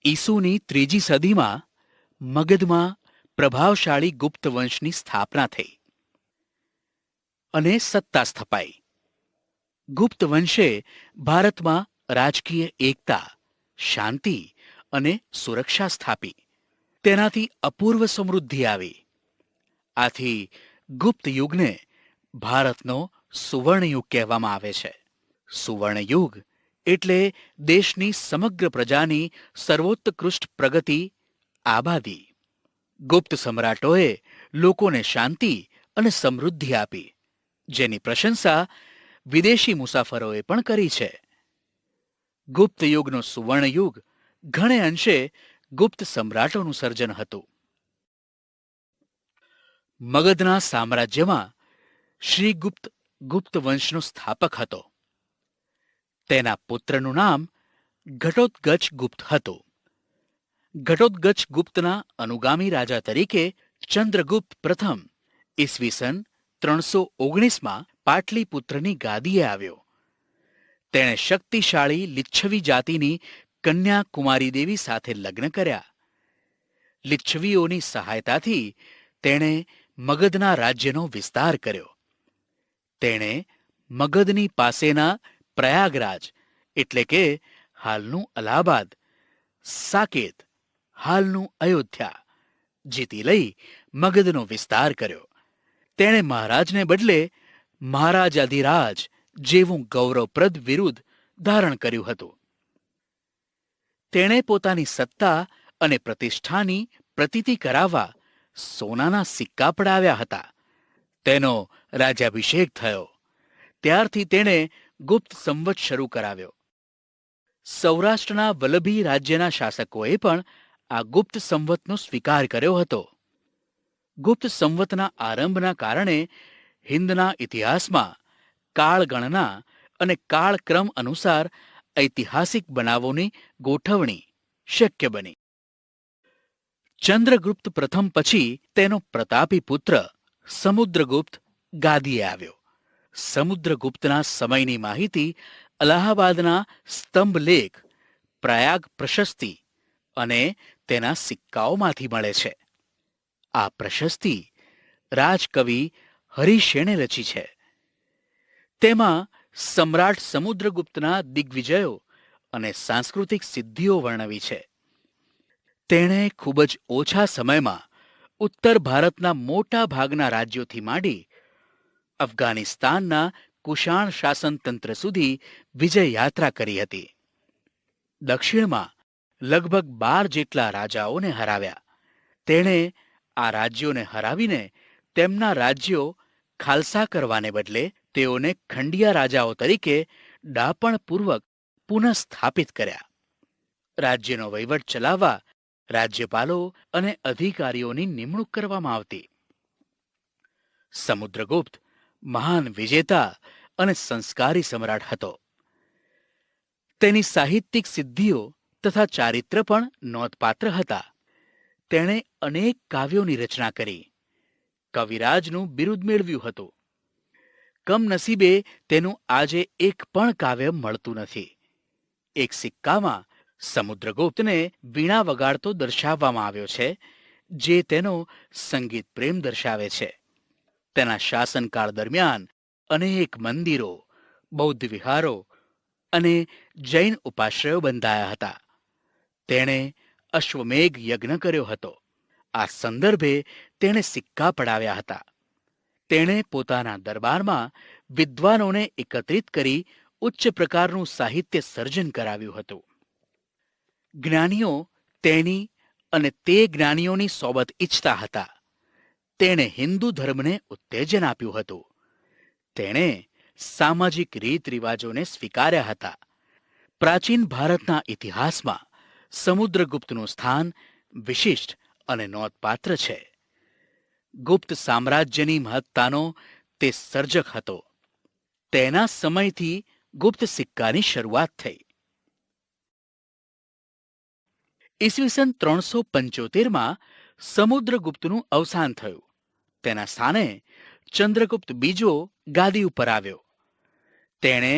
ઈસુની 3જી સદીમાં મગધમાં પ્રભાવશાળી ગુપ્ત વંશની સ્થાપના થઈ અને સત્તા સ્થપાઈ. ગુપ્ત વંશે ભારતમાં રાજકીય એકતા, શાંતિ અને સુરક્ષા સ્થાપી. તેનાથી અપૂર્વ સમૃદ્ધિ આવી. આથી ગુપ્ત યુગને ભારતનો સુવર્ણયુગ કહેવામાં આવે છે. સુવર્ણયુગ એટલે દેશની સમગ્ર પ્રજાની સર્વોત્કૃષ્ટ પ્રગતિ, આબાદી. ગુપ્ત સમ્રાટોએ લોકોને શાંતિ અને સમૃદ્ધિ આપી, જેની પ્રશંસા વિદેશી મુસાફરોએ પણ કરી છે. ગુપ્ત યુગનો સુવર્ણયુગ ઘણે અંશે ગુપ્ત સમ્રાટોનું સર્જન હતું. મગધના સામ્રાજ્યમાં શ્રીગુપ્ત ગુપ્ત વંશનો સ્થાપક હતો. તેના પુત્રનું નામ ઘટોત્કચ ગુપ્ત હતું. ઘટોત્કચ ગુપ્તના અનુગામી રાજા તરીકે ચંદ્રગુપ્ત પ્રથમ ઈસવીસન 319માં પાટલીપુત્રની ગાદીએ આવ્યો. તેણે શક્તિશાળી લિચ્છવી જાતિની કન્યા કુમારી દેવી સાથે લગ્ન કર્યા. લિચ્છવીઓની સહાયતાથી તેણે મગધના રાજ્યનો વિસ્તાર કર્યો. તેણે મગધની પાસેના પ્રયાગરાજ એટલે કે હાલનું અલ્હાબાદ, સાકેત હાલનું અયોધ્યા જીતી લઈ મગધનો વિસ્તાર કર્યો. તેણે મહારાજને બદલે મહારાજાધિરાજ જેવું ગૌરવપ્રદ બિરુદ ધારણ કર્યું હતું. તેણે પોતાની સત્તા અને પ્રતિષ્ઠાની પ્રતીતિ કરાવવા સોનાના સિક્કા પડાવ્યા હતા. તેનો રાજ્યાભિષેક થયો ત્યારથી તેણે ગુપ્ત સંવત શરૂ કરાવ્યો. સૌરાષ્ટ્રના વલ્લભી રાજ્યના શાસકોએ પણ આ ગુપ્ત સંવતનો સ્વીકાર કર્યો હતો. ગુપ્ત સંવતના આરંભના કારણે હિંદના ઇતિહાસમાં કાળગણના અને કાળક્રમ અનુસાર ઐતિહાસિક બનાવોની ગોઠવણી શક્ય બની. ચંદ્રગુપ્ત પ્રથમ પછી તેનો પ્રતાપી પુત્ર સમુદ્રગુપ્ત ગાદીએ આવ્યો. સમુદ્રગુપ્તના સમયની માહિતી અલ્હાબાદના સ્તંભલેખ, પ્રયાગ પ્રશસ્તિ અને તેના સિક્કાઓમાંથી મળે છે. આ પ્રશસ્તિ રાજકવિ હરિશેણે રચી છે. તેમાં સમ્રાટ સમુદ્રગુપ્તના દિગ્વિજયો અને સાંસ્કૃતિક સિદ્ધિઓ વર્ણવી છે. તેણે ખૂબ જ ઓછા સમયમાં ઉત્તર ભારતના મોટા ભાગના રાજ્યોથી માંડી અફઘાનિસ્તાનના કુષાણ શાસનતંત્ર સુધી વિજય યાત્રા કરી હતી. દક્ષિણમાં લગભગ 12 જેટલા રાજાઓને હરાવ્યા. તેણે આ રાજ્યોને હરાવીને તેમના રાજ્યો ખાલસા કરવાને બદલે તેઓને ખંડિયા રાજાઓ તરીકે ડાપણપૂર્વક પુનઃસ્થાપિત કર્યા. રાજ્યનો વહીવટ ચલાવવા રાજ્યપાલો અને અધિકારીઓની નિમણૂક કરવામાં આવતી. સમુદ્રગુપ્ત મહાન વિજેતા અને સંસ્કારી સમ્રાટ હતો. તેની સાહિત્યિક સિદ્ધિઓ તથા ચારિત્ર પણ નોંધપાત્ર હતા. તેણે અનેક કાવ્યોની રચના કરી. કવિરાજનું બિરુદ મેળવ્યું હતું. કમનસીબે તેનું આજે એક પણ કાવ્ય મળતું નથી. એક સિક્કામાં સમુદ્રગુપ્તને વીણા વગાડતો દર્શાવવામાં આવ્યો છે, જે તેનો સંગીત પ્રેમ દર્શાવે છે. તેના શાસનકાળ દરમિયાન અનેક મંદિરો, બૌદ્ધ વિહારો અને જૈન ઉપાશ્રયો બંધાયા હતા. તેણે અશ્વમેઘ યજ્ઞ કર્યો હતો. આ સંદર્ભે તેણે સિક્કા પડાવ્યા હતા. તેણે પોતાના દરબારમાં વિદ્વાનોને એકત્રિત કરી ઉચ્ચ પ્રકારનું સાહિત્ય સર્જન કરાવ્યું હતું. જ્ઞાનીઓ તેની અને તે જ્ઞાનીઓની સોબત ઈચ્છતા હતા. તેણે હિન્દુ ધર્મને ઉત્તેજન આપ્યું હતું. તેણે સામાજિક રીત રિવાજોને સ્વીકાર્યા હતા. પ્રાચીન ભારતના ઇતિહાસમાં સમુદ્રગુપ્તનું સ્થાન વિશિષ્ટ અને નોંધપાત્ર છે. ગુપ્ત સામ્રાજ્યની મહત્તાનો તે સર્જક હતો. તેના સમયથી ગુપ્ત સિક્કાની શરૂઆત થઈ. ઈસવીસન 375માં સમુદ્રગુપ્તનું અવસાન થયું. તેના સ્થાને ચંદ્રગુપ્ત બીજો ગાદી ઉપર આવ્યો. તેણે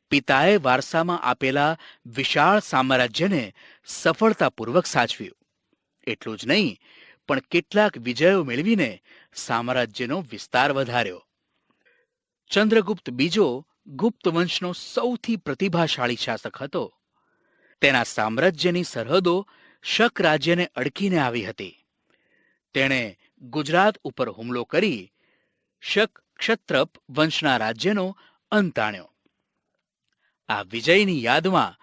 પિતાએ વારસામાં આપેલા વિશાળ સામ્રાજ્યને સફળતાપૂર્વક સાચવ્યું. એટલું જ નહીં, પણ કેટલાક વિજયો મેળવીને સામ્રાજ્યનો વિસ્તાર વધાર્યો. ચંદ્રગુપ્ત બીજો ગુપ્ત વંશનો સૌથી પ્રતિભાશાળી શાસક હતો. તેના સામ્રાજ્યની સરહદો શક રાજ્યને અડકીને આવી હતી. તેણે ગુજરાત ઉપર હુમલો કરી શક ક્ષત્રપ વંશના રાજ્યનો અંત આણ્યો. આ વિજયની યાદમાં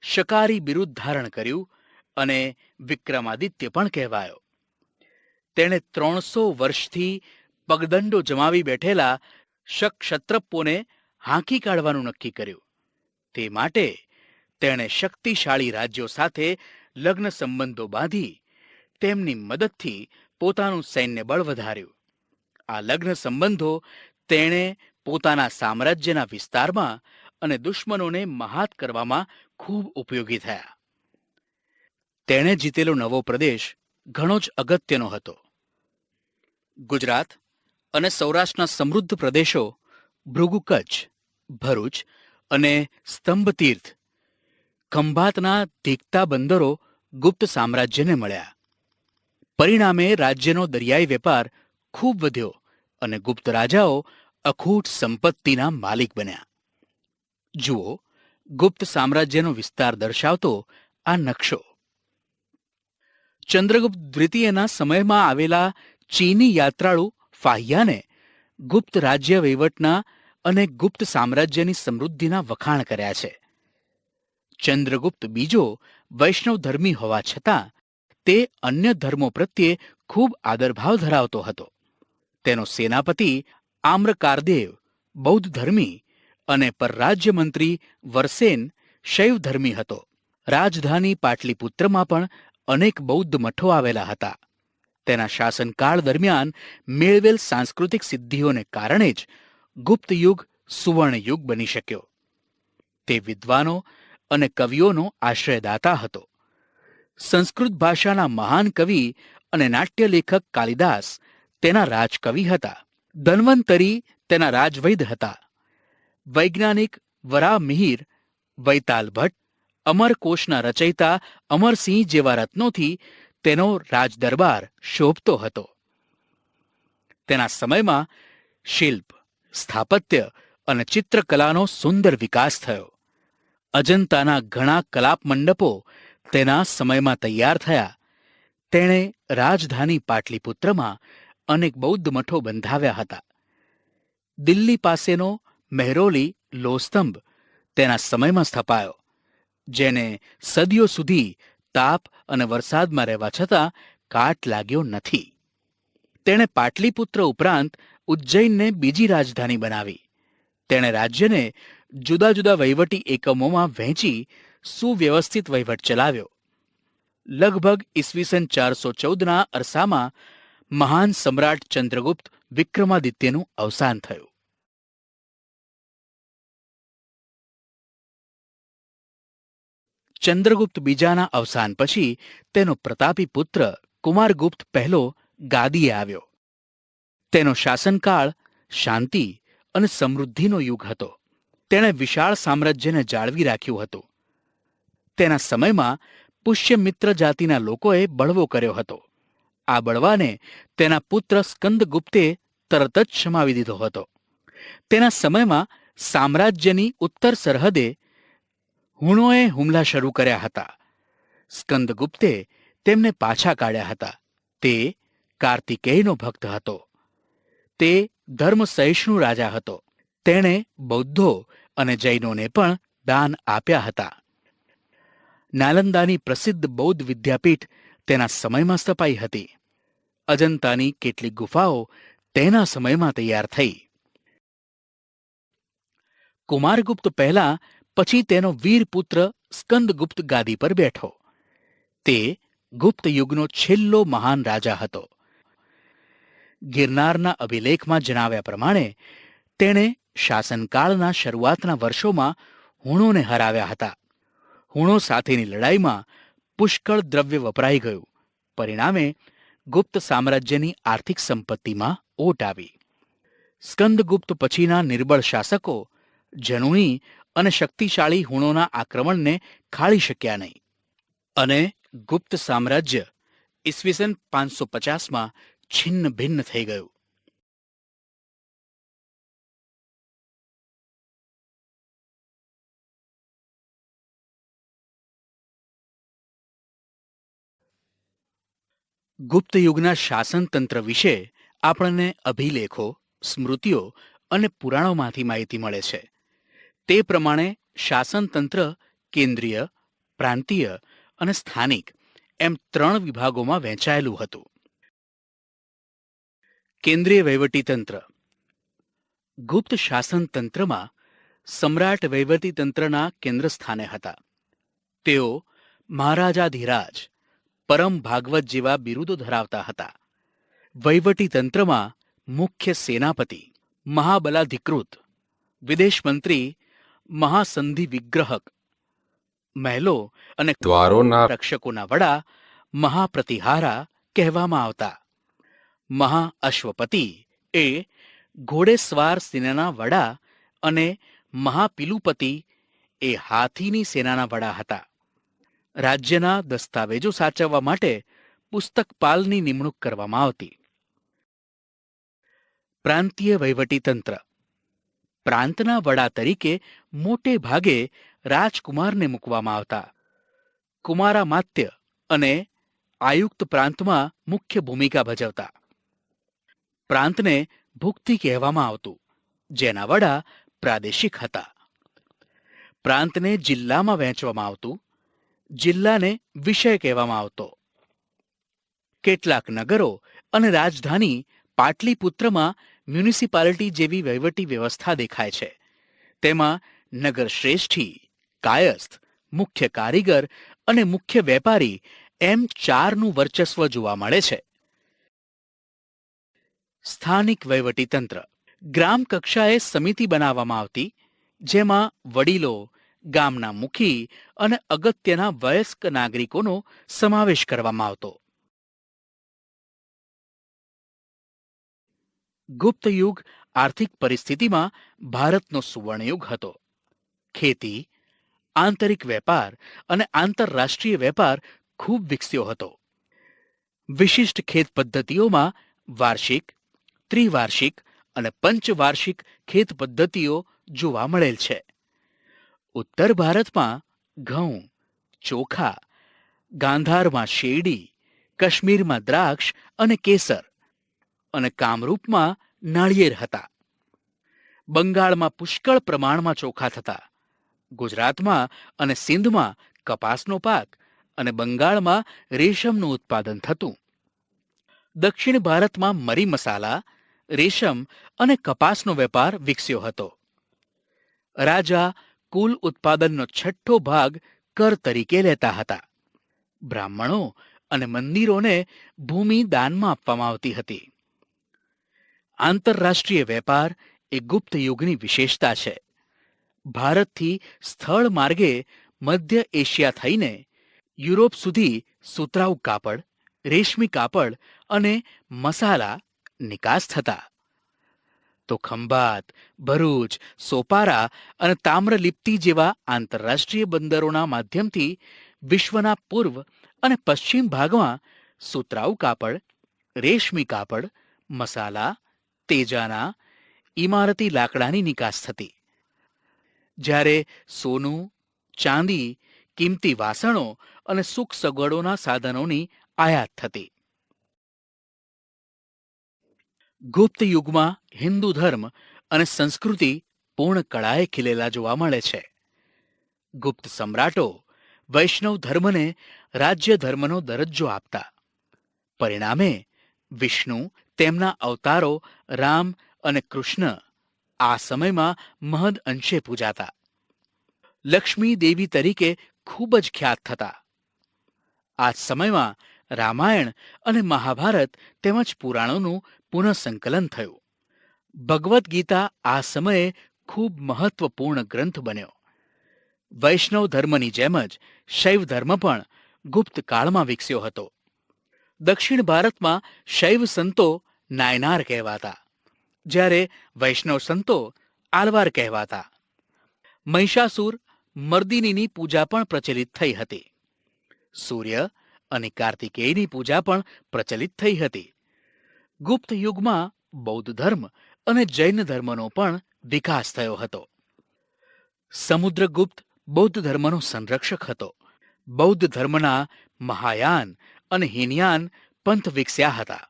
શકારી બિરુદ ધારણ કર્યું અને વિક્રમાદિત્ય પણ કહેવાયો. તેણે 300 વર્ષથી પગદંડો જમાવી બેઠેલા શક ક્ષત્રપોને હાંકી કાઢવાનું નક્કી કર્યું. તે માટે તેણે શક્તિશાળી રાજ્યો સાથે લગ્ન સંબંધો બાંધી તેમની મદદથી પોતાનું સૈન્ય બળ વધાર્યું. આ લગ્ન સંબંધો તેણે પોતાના સામ્રાજ્યના વિસ્તારમાં અને દુશ્મનોને મહાત કરવામાં ખૂબ ઉપયોગી થયા. તેણે જીતેલો નવો પ્રદેશ ઘણો જ અગત્યનો હતો. ગુજરાત અને સૌરાષ્ટ્રના સમૃદ્ધ પ્રદેશો ભૃગુ કચ્છ, ભરૂચ અને સ્તંભતીર્થ, ખંભાતના દીકતા બંદરો ગુપ્ત સામ્રાજ્યને મળ્યા. પરિણામે રાજ્યનો દરિયાઈ વેપાર ખૂબ વધ્યો અને ગુપ્ત રાજાઓ અખૂટ સંપત્તિના માલિક બન્યા. જુઓ ગુપ્ત સામ્રાજ્યનો વિસ્તાર દર્શાવતો આ નકશો. ચંદ્રગુપ્ત દ્વિતીયના સમયમાં આવેલા ચીની યાત્રાળુ ફાહિયાને ગુપ્ત રાજ્ય વહીવટના અને ગુપ્ત સામ્રાજ્યની સમૃદ્ધિના વખાણ કર્યા છે. ચંદ્રગુપ્ત બીજો વૈષ્ણવ ધર્મી હોવા છતાં તે અન્ય ધર્મો પ્રત્યે ખૂબ આદરભાવ ધરાવતો હતો. તેનો સેનાપતિ આમ્રકારદેવ બૌદ્ધ ધર્મી અને પરરાજ્ય મંત્રી વરસેન શૈવ ધર્મી હતો. રાજધાની પાટલીપુત્રમાં પણ અનેક બૌદ્ધ મઠો આવેલા હતા. તેના શાસનકાળ દરમિયાન મેળવેલ સાંસ્કૃતિક સિદ્ધિઓને કારણે જ ગુપ્ત યુગ સુવર્ણ યુગ બની શક્યો. તે વિદ્વાનો અને કવિઓનો આશ્રયદાતા હતો. સંસ્કૃત ભાષાના મહાન કવિ અને નાટ્યલેખક કાલિદાસ તેના રાજકવિ હતા. ધન્વંતરી તેના રાજવૈદ હતા. વૈજ્ઞાનિક વરાહમિહિર, વૈતાલ ભટ્ટ, અમરકોશના રચયિતા અમરસિંહ જેવા રત્નોથી તેનો રાજદરબાર શોભતો હતો. તેના સમયમાં શિલ્પ, સ્થાપત્ય અને ચિત્રકલાનો સુંદર વિકાસ થયો. અજંતાના ઘણા કલાપ મંડપો તેના સમયમાં તૈયાર થયા. તેણે રાજધાની પાટલીપુત્રમાં અનેક બૌદ્ધ મઠો બંધાવ્યા હતા. દિલ્હી પાસેનો મહેરોલી લોહસ્તંભ તેના સમયમાં સ્થપાયો, જેને સદીઓ સુધી તાપ અને વરસાદમાં રહેવા છતાં કાટ લાગ્યો નથી. તેણે પાટલીપુત્ર ઉપરાંત ઉજ્જૈનને બીજી રાજધાની બનાવી. તેણે રાજ્યને જુદા જુદા વહીવટી એકમોમાં વહેંચી સુવ્યવસ્થિત વહીવટ ચલાવ્યો. લગભગ ઈસવીસન 414ના અરસામાં મહાન સમ્રાટ ચંદ્રગુપ્ત વિક્રમાદિત્યનું અવસાન થયું. ચંદ્રગુપ્ત બીજાના અવસાન પછી તેનો પ્રતાપી પુત્ર કુમારગુપ્ત પહેલો ગાદીએ આવ્યો. તેનો શાસનકાળ શાંતિ અને સમૃદ્ધિનો યુગ હતો. તેણે વિશાળ સામ્રાજ્યને જાળવી રાખ્યું હતું. તેના સમયમાં પુષ્યમિત્ર જાતિના લોકોએ બળવો કર્યો હતો. આ બળવાને તેના પુત્ર સ્કંદગુપ્તે તરત જ શમાવી દીધો હતો. તેના સમયમાં સામ્રાજ્યની ઉત્તર સરહદે હુણોએ હુમલા શરૂ કર્યા હતા. સ્કંદગુપ્તે તેમને પાછા કાઢ્યા હતા. તે કાર્તિકેયનો ભક્ત હતો. તે ધર્મસહિષ્ણુ રાજા હતો. તેણે બૌદ્ધો અને જૈનોને પણ દાન આપ્યા હતા. નાલંદાની પ્રસિદ્ધ બૌદ્ધ વિદ્યાપીઠ તેના સમયમાં સ્થપાઈ હતી. અજંતાની કેટલીક ગુફાઓ તેના સમયમાં તૈયાર થઈ. કુમારગુપ્ત પહેલા પછી તેનો વીરપુત્ર સ્કંદગુપ્ત ગાદી પર બેઠો. તે ગુપ્ત યુગનો છેલ્લો મહાન રાજા હતો. ગિરનારના અભિલેખમાં જણાવ્યા પ્રમાણે તેણે શાસનકાળના શરૂઆતના વર્ષોમાં હુણોને હરાવ્યા હતા. હુણો સાથેની લડાઈમાં પુષ્કળ દ્રવ્ય વપરાઈ ગયું. પરિણામે ગુપ્ત સામ્રાજ્યની આર્થિક સંપત્તિમાં ઓટ આવી. સ્કંદગુપ્ત પછીના નિર્બળ શાસકો જનુની અને શક્તિશાળી હુણોના આક્રમણને ખાળી શક્યા નહીં, અને ગુપ્ત સામ્રાજ્ય ઈસવીસન 550માં છિન્ન ભિન્ન થઈ ગયું. ગુપ્ત યુગના શાસનતંત્ર વિશે આપણને અભિલેખો, સ્મૃતિઓ અને પુરાણોમાંથી માહિતી મળે છે. તે પ્રમાણે શાસનતંત્ર કેન્દ્રીય, પ્રાંતીય અને સ્થાનિક એમ 3 વિભાગોમાં વહેંચાયેલું હતું. કેન્દ્રીય વહીવટીતંત્ર. ગુપ્ત શાસનતંત્રમાં સમ્રાટ વહીવટીતંત્રના કેન્દ્રસ્થાને હતા. તેઓ મહારાજાધિરાજ, પરમ ભાગવત જેવા બિરુદો ધરાવતા હતા. વહીવટીતંત્રમાં મુખ્ય સેનાપતિ, મહાબલાધિકૃત, વિદેશ મંત્રી, મહાસંધિ વિગ્રહક, મહેલો અને દ્વારોના રક્ષકોના વડા મહાપ્રતિહારા કહેવામાં આવતા. મહાઅશ્વપતિ એ ઘોડેસવાર સેનાના વડા અને મહાપિલુપતિ એ હાથીની સેનાના વડા હતા. રાજ્યના દસ્તાવેજો સાચવવા માટે પુસ્તકપાલની નિમણૂક કરવામાં આવતી. પ્રાંતીય વહીવટીતંત્ર. પ્રાંતના વડા તરીકે મોટે ભાગે રાજકુમારને મૂકવામાં આવતા. કુમારામાત્ય અને આયુક્ત પ્રાંતમાં મુખ્ય ભૂમિકા ભજવતા. પ્રાંતને ભુક્તિ કહેવામાં આવતું, જેના વડા પ્રાદેશિક હતા. પ્રાંતને જિલ્લામાં વહેંચવામાં આવતું, જિલ્લાને વિષય કહેવામાં આવતો. કેટલાક નગરો અને રાજધાની પાટલીપુત્રમાં મ્યુનિસિપાલિટી જેવી વહીવટી વ્યવસ્થા દેખાય છે. તેમાં નગર શ્રેષ્ઠી, કાયસ્થ, મુખ્ય કારીગર અને મુખ્ય વેપારી એમ 4નું વર્ચસ્વ જોવા મળે છે. સ્થાનિક વહીવટીતંત્ર. ગ્રામ કક્ષાએ સમિતિ બનાવવામાં આવતી, જેમાં વડીલો, ગામના મુખી અને અગત્યના વયસ્ક નાગરિકોનો સમાવેશ કરવામાં આવતો. ગુપ્ત યુગ આર્થિક પરિસ્થિતિમાં ભારતનો સુવર્ણયુગ હતો. ખેતી, આંતરિક વેપાર અને આંતરરાષ્ટ્રીય વેપાર ખૂબ વિકસ્યો હતો. વિશિષ્ટ ખેત પદ્ધતિઓમાં વાર્ષિક, ત્રિવાર્ષિક અને પંચવાર્ષિક ખેત પદ્ધતિઓ જોવા મળેલ છે. ઉત્તર ભારતમાં ઘઉં, ચોખા, ગાંધારમાં શેરડી, કાશ્મીરમાં દ્રાક્ષ અને કેસર અને કામરૂપમાં નાળિયેર હતા. બંગાળમાં પુષ્કળ પ્રમાણમાં ચોખા થતા. ગુજરાતમાં અને સિંધમાં કપાસનો પાક અને બંગાળમાં રેશમનું ઉત્પાદન થતું. દક્ષિણ ભારતમાં મરી મસાલા, રેશમ અને કપાસનો વેપાર વિકસ્યો હતો. રાજા કુલ ઉત્પાદનનો 6ઠ્ઠો ભાગ કર તરીકે લેતા હતા. બ્રાહ્મણો અને મંદિરોને ભૂમિ દાનમાં આપવામાં આવતી હતી. આંતરરાષ્ટ્રીય વેપાર એ ગુપ્ત યુગની વિશેષતા છે. ભારતથી સ્થળ માર્ગે મધ્ય એશિયા થઈને યુરોપ સુધી સુતરાઉ કાપડ, રેશમી કાપડ અને મસાલા નિકાસ થતા. તો ખંભાત, ભરૂચ, સોપારા અને તામ્રલિપ્તિ જેવા આંતરરાષ્ટ્રીય બંદરોના માધ્યમથી વિશ્વના પૂર્વ અને પશ્ચિમ ભાગમાં સુતરાઉ કાપડ, રેશમી કાપડ, મસાલા, તેજાના, ઇમારતી લાકડાની નિકાસ થતી. જ્યારે સોનું, ચાંદી, કિંમતી વાસણો અને સુખ સગવડોના સાધનોની આયાત થતી. ગુપ્ત યુગમાં હિન્દુ ધર્મ અને સંસ્કૃતિ પૂર્ણ કળાએ ખીલેલા જોવા મળે છે. ગુપ્ત સમ્રાટો વૈષ્ણવ ધર્મને રાજ્ય ધર્મનો દરજ્જો આપતા. પરિણામે વિષ્ણુ, તેમના અવતારો રામ અને કૃષ્ણ આ સમયમાં મહદ અંશે પૂજાતા. લક્ષ્મી દેવી તરીકે ખૂબ જ ખ્યાત થતા. આ સમયમાં રામાયણ અને મહાભારત તેમજ પુરાણોનું પુનઃસંકલન થયું. ભગવદ્ ગીતા આ સમયે ખૂબ મહત્વપૂર્ણ ગ્રંથ બન્યો. વૈષ્ણવ ધર્મની જેમ જ શૈવ ધર્મ પણ ગુપ્ત કાળમાં વિકસ્યો હતો. દક્ષિણ ભારતમાં શૈવ સંતો નાયનાર કહેવાતા, જ્યારે વૈષ્ણવ સંતો આલવાર કહેવાતા. મહિષાસુર મર્દિનીની પૂજા પણ પ્રચલિત થઈ હતી. સૂર્ય અને કાર્તિકેયની પૂજા પણ પ્રચલિત થઈ હતી. ગુપ્ત યુગમાં બૌદ્ધ ધર્મ અને જૈન ધર્મનો પણ વિકાસ થયો હતો. સમુદ્રગુપ્ત બૌદ્ધ ધર્મનો સંરક્ષક હતો. બૌદ્ધ ધર્મના મહાયાન અને હીનયાન પંથ વિકસ્યા હતા.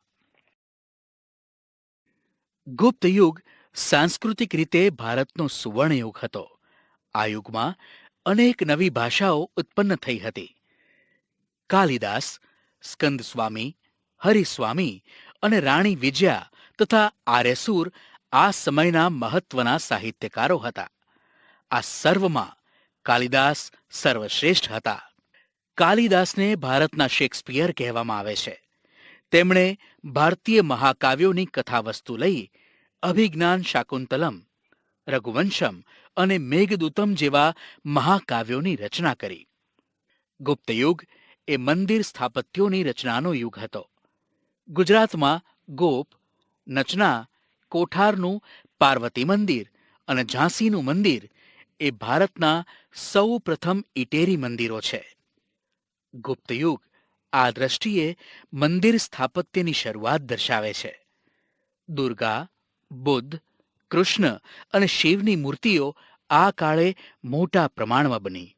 ગુપ્ત યુગ સાંસ્કૃતિક રીતે ભારતનો સુવર્ણયુગ હતો. આ યુગમાં અનેક નવી ભાષાઓ ઉત્પન્ન થઈ હતી. કાલિદાસ, સ્કંદસ્વામી, હરિસ્વામી અને રાણી વિજયા તથા આર્યસુર આ સમયના મહત્વના સાહિત્યકારો હતા. આ સર્વમાં કાલિદાસ સર્વશ્રેષ્ઠ હતા. કાલિદાસને ભારતના શેક્સપિયર કહેવામાં આવે છે. તેમણે ભારતીય મહાકાવ્યોની કથાવસ્તુ લઈ અભિજ્ઞાન શાકુંતલમ, રઘુવંશમ અને મેઘદૂતમ જેવા મહાકાવ્યોની રચના કરી. ગુપ્તયુગ એ મંદિર સ્થાપત્યોની રચનાનો યુગ હતો. ગુજરાતમાં ગોપ, નચના, કોઠારનું પાર્વતી મંદિર અને ઝાંસીનું મંદિર એ ભારતના સૌ પ્રથમ ઇટેરી મંદિરો છે. ગુપ્તયુગ આ દ્રષ્ટિએ મંદિર સ્થાપત્યની શરૂઆત દર્શાવે છે. દુર્ગા, બુદ્ધ, કૃષ્ણ અને શિવની મૂર્તિઓ આ કાળે મોટા પ્રમાણમાં બની.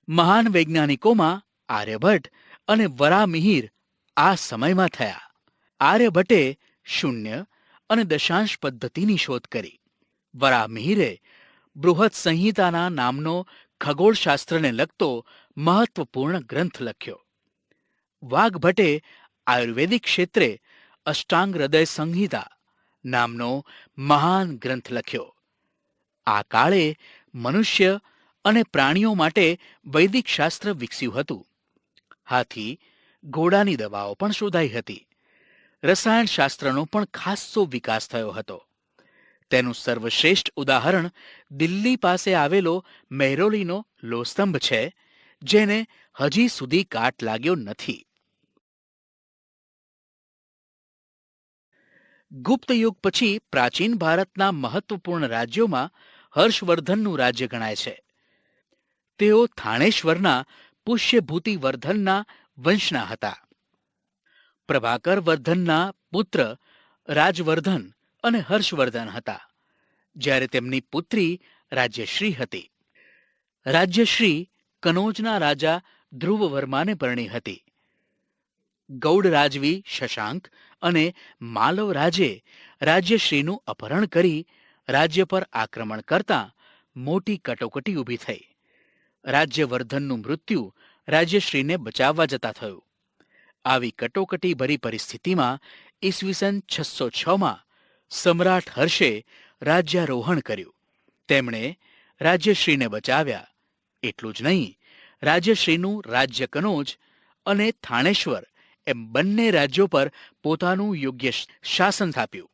મહાન વૈજ્ઞાનિકોમાં આર્યભટ્ટ અને વરામિહિર આ સમયમાં થયા. આર્યભટ્ટે શૂન્ય અને દશાંશ પદ્ધતિની શોધ કરી. વરામિહિરે બૃહદ સંહિતાના નામનો ખગોળશાસ્ત્રને લગતો મહત્વપૂર્ણ ગ્રંથ લખ્યો. વાઘભટ્ટે આયુર્વેદિક ક્ષેત્રે અષ્ટાંગ હૃદય સંહિતા નામનો મહાન ગ્રંથ લખ્યો. આ કાળે મનુષ્ય અને પ્રાણીઓ માટે વૈદિક શાસ્ત્ર વિકસ્યું હતું. હાથી, ઘોડાની દવાઓ પણ શોધાઈ હતી. રસાયણશાસ્ત્રનો પણ ખાસ્સો વિકાસ થયો હતો. તેનું સર્વશ્રેષ્ઠ ઉદાહરણ દિલ્હી પાસે આવેલો મહેરોલીનો લોહસ્તંભ છે, જેને હજી સુધી કાટ લાગ્યો નથી. ગુપ્ત યુગ પછી પ્રાચીન ભારતના મહત્વપૂર્ણ રાજ્યોમાં હર્ષવર્ધનનું રાજ્ય ગણાય છે. તેઓ થાણેશ્વરના પુષ્યભૂતિ વર્ધનના વંશના હતા. પ્રભાકર વર્ધનના પુત્ર રાજવર્ધન અને હર્ષવર્ધન હતા, જ્યારે તેમની પુત્રી રાજ્યશ્રી હતી. રાજ્યશ્રી કનોજના રાજા ધ્રુવવર્માને પરણી હતી. ગૌડ રાજવી શશાંક અને માલવ રાજે રાજ્યશ્રીનું અપહરણ કરી રાજ્ય પર આક્રમણ કરતા મોટી કટોકટી ઊભી થઈ. રાજ્યવર્ધનનું મૃત્યુ રાજ્યશ્રીને બચાવવા જતા થયું. આવી કટોકટી ભરી પરિસ્થિતિમાં ઈસવીસન 606માં સમ્રાટ હર્ષે રાજ્યારોહણ કર્યું. તેમણે રાજ્યશ્રીને બચાવ્યા. એટલું જ નહીં, રાજ્યશ્રીનું રાજ્ય કનોજ અને થાણેશ્વર એમ બંને રાજ્યો પર પોતાનું યોગ્ય શાસન સ્થાપ્યું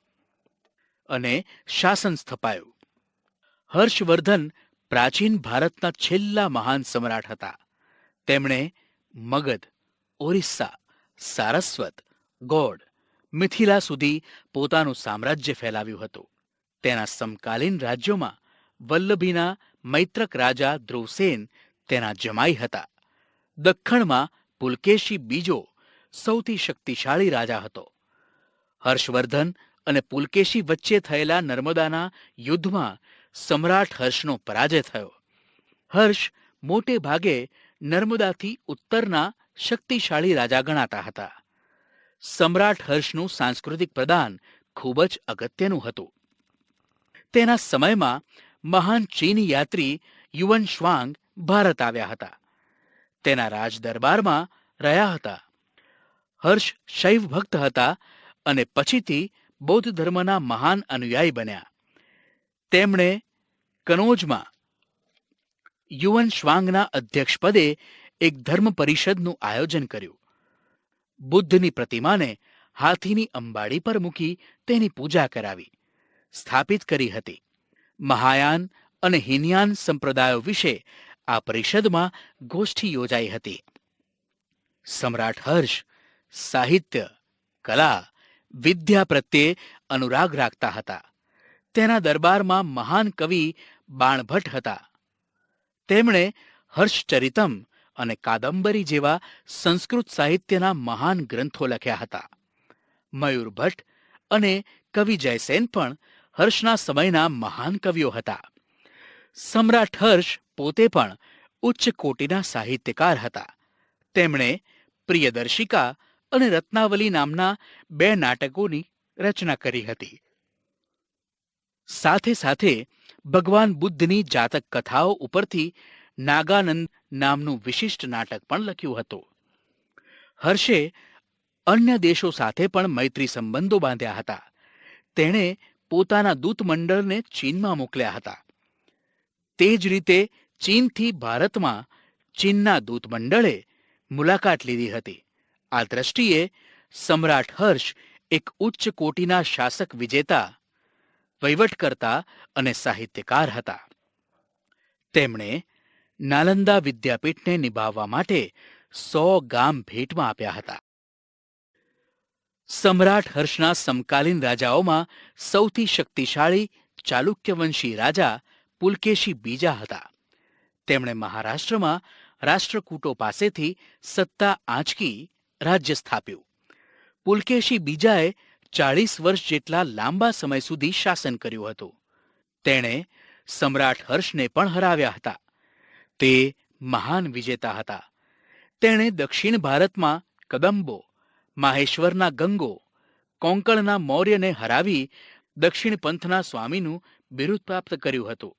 અને શાસન સ્થપાયું. હર્ષવર્ધન પ્રાચીન ભારતના છેલ્લા મહાન સમ્રાટ હતા. તેમણે મગધ, ઓરિસ્સા, સારસ્વત, ગોડ, મિથિલા સુધી પોતાનું સામ્રાજ્ય ફેલાવ્યું હતું. તેના સમકાલીન રાજ્યોમાં વલ્લભીના મૈત્રક રાજા ધ્રુવસેન તેના જમાઈ હતા. દખ્ખણમાં પુલકેશી બીજો સૌથી શક્તિશાળી રાજા હતો. હર્ષવર્ધન અને પુલકેશી વચ્ચે થયેલા નર્મદાના યુદ્ધમાં સમ્રાટ હર્ષનો પરાજય થયો. હર્ષ મોટે ભાગે નર્મદાથી ઉત્તરના શક્તિશાળી રાજા ગણાતા હતા. સમ્રાટ હર્ષનું સાંસ્કૃતિક પ્રદાન ખૂબ જ અગત્યનું હતું. તેના સમયમાં મહાન ચીની યાત્રી યુવન શ્વાંગ ભારત આવ્યા હતા. તેના રાજદરબારમાં રહ્યા હતા. હર્ષ શૈવ ભક્ત હતા અને પછીથી બૌદ્ધ ધર્મના મહાન અનુયાયી બન્યા. તેમણે કનોજમાં યુવન શ્વાંગના અધ્યક્ષપદે એક ધર્મ પરિષદનું આયોજન કર્યું. બુદ્ધની પ્રતિમાને હાથીની અંબાડી પર મૂકી તેની પૂજા કરાવી, સ્થાપિત કરી હતી. મહાયાન અને હીનયાન સંપ્રદાયો વિશે આ પરિષદમાં ગોષ્ઠી યોજાઈ હતી. સમ્રાટ હર્ષ સાહિત્ય, કલા, વિદ્યા પ્રત્યે અનુરાગ રાખતા હતા. તેના દરબારમાં મહાન કવિ બાણભટ્ટ હતા. તેમણે હર્ષચરિતમ અને કાદંબરી જેવા સંસ્કૃત સાહિત્યના મહાન ગ્રંથો લખ્યા હતા. મયુર ભટ્ટ અને કવિ જયસેન પણ હર્ષના સમયના મહાન કવિઓ હતા. સમ્રાટ હર્ષ પોતે પણ ઉચ્ચ કોટીના સાહિત્યકાર હતા. તેમણે પ્રિયદર્શિકા અને રત્નાવલી નામના 2 નાટકોની રચના કરી હતી. સાથે સાથે ભગવાન બુદ્ધની જાતક કથાઓ ઉપરથી નાગાનંદ નામનું વિશિષ્ટ નાટક પણ લખ્યું હતું. હર્ષે અન્ય દેશો સાથે પણ મૈત્રી સંબંધો બાંધ્યા હતા. તેણે પોતાના દૂતમંડળને ચીનમાં મોકલ્યા હતા. તે જ રીતે ચીનથી ભારતમાં ચીનના દૂતમંડળે મુલાકાત લીધી હતી. આ દ્રષ્ટિએ સમ્રાટ હર્ષ એક ઉચ્ચ કોટીના શાસક વિજેતા, વહીવટકર્તા અને સાહિત્યકાર હતા. તેમણે નાલંદા વિદ્યાપીઠને નિભાવવા માટે 100 ગામ ભેટમાં આપ્યા હતા. સમ્રાટ હર્ષના સમકાલીન રાજાઓમાં સૌથી શક્તિશાળી ચાલુક્યવંશી રાજા પુલકેશી બીજા હતા. તેમણે મહારાષ્ટ્રમાં રાષ્ટ્રકૂટો પાસેથી સત્તા આંચકી રાજ્ય સ્થાપ્યું. પુલકેશી બીજાએ 40 વર્ષ જેટલા લાંબા સમય સુધી શાસન કર્યું હતું. તેણે સમ્રાટ હર્ષને પણ હરાવ્યા હતા. તે મહાન વિજેતા હતા. તેણે દક્ષિણ ભારતમાં કદંબો, માહેશ્વરના ગંગો, કોંકણના મૌર્યને હરાવી દક્ષિણ પંથના સ્વામીનું બિરુદ પ્રાપ્ત કર્યું હતું.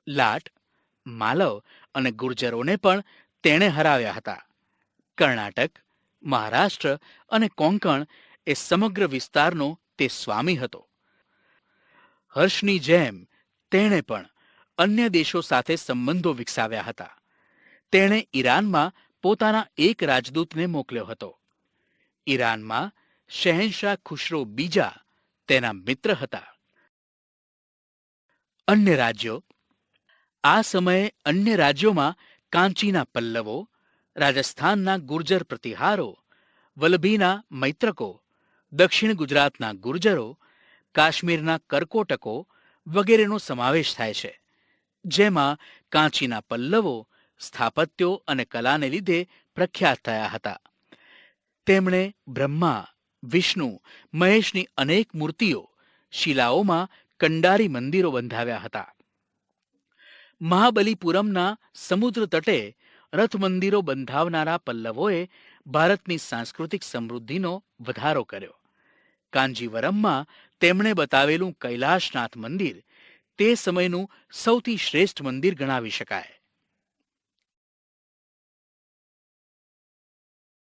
લાટ, માલવ અને ગુર્જરોને પણ તેણે હરાવ્યા હતા. કર્ણાટક, મહારાષ્ટ્ર અને કોંકણ એ સમગ્ર વિસ્તારનો તે સ્વામી હતો. હર્ષની જેમ તેણે પણ અન્ય દેશો સાથે સંબંધો વિકસાવ્યા હતા. તેણે ઈરાનમાં પોતાના એક રાજદૂતને મોકલ્યો હતો. ઈરાનમાં શહેનશાહ ખુશરો બીજા તેના મિત્ર હતા. અન્ય રાજ્યો. આ સમયે અન્ય રાજ્યોમાં કાંચીના પલ્લવો, રાજસ્થાનના ગુર્જર પ્રતિહારો, વલભીના મૈત્રકો, દક્ષિણ ગુજરાતના ગુર્જરો, કાશ્મીરના કરકોટકો વગેરેનો સમાવેશ થાય છે. જેમાં કાંચીના પલ્લવો સ્થાપત્યો અને કલાને લીધે પ્રખ્યાત થયા હતા. તેમણે બ્રહ્મા, વિષ્ણુ, મહેશની અનેક મૂર્તિઓ શિલાઓમાં કંડારી મંદિરો બંધાવ્યા હતા. મહાબલીપુરમના સમુદ્ર તટે રથ મંદિરો બંધાવનારા પલ્લવોએ ભારતની સાંસ્કૃતિક સમૃદ્ધિનો વધારો કર્યો. કાંજીવરમમાં તેમણે બતાવેલું કૈલાશનાથ મંદિર તે સમયનું સૌથી શ્રેષ્ઠ મંદિર ગણાવી શકાય.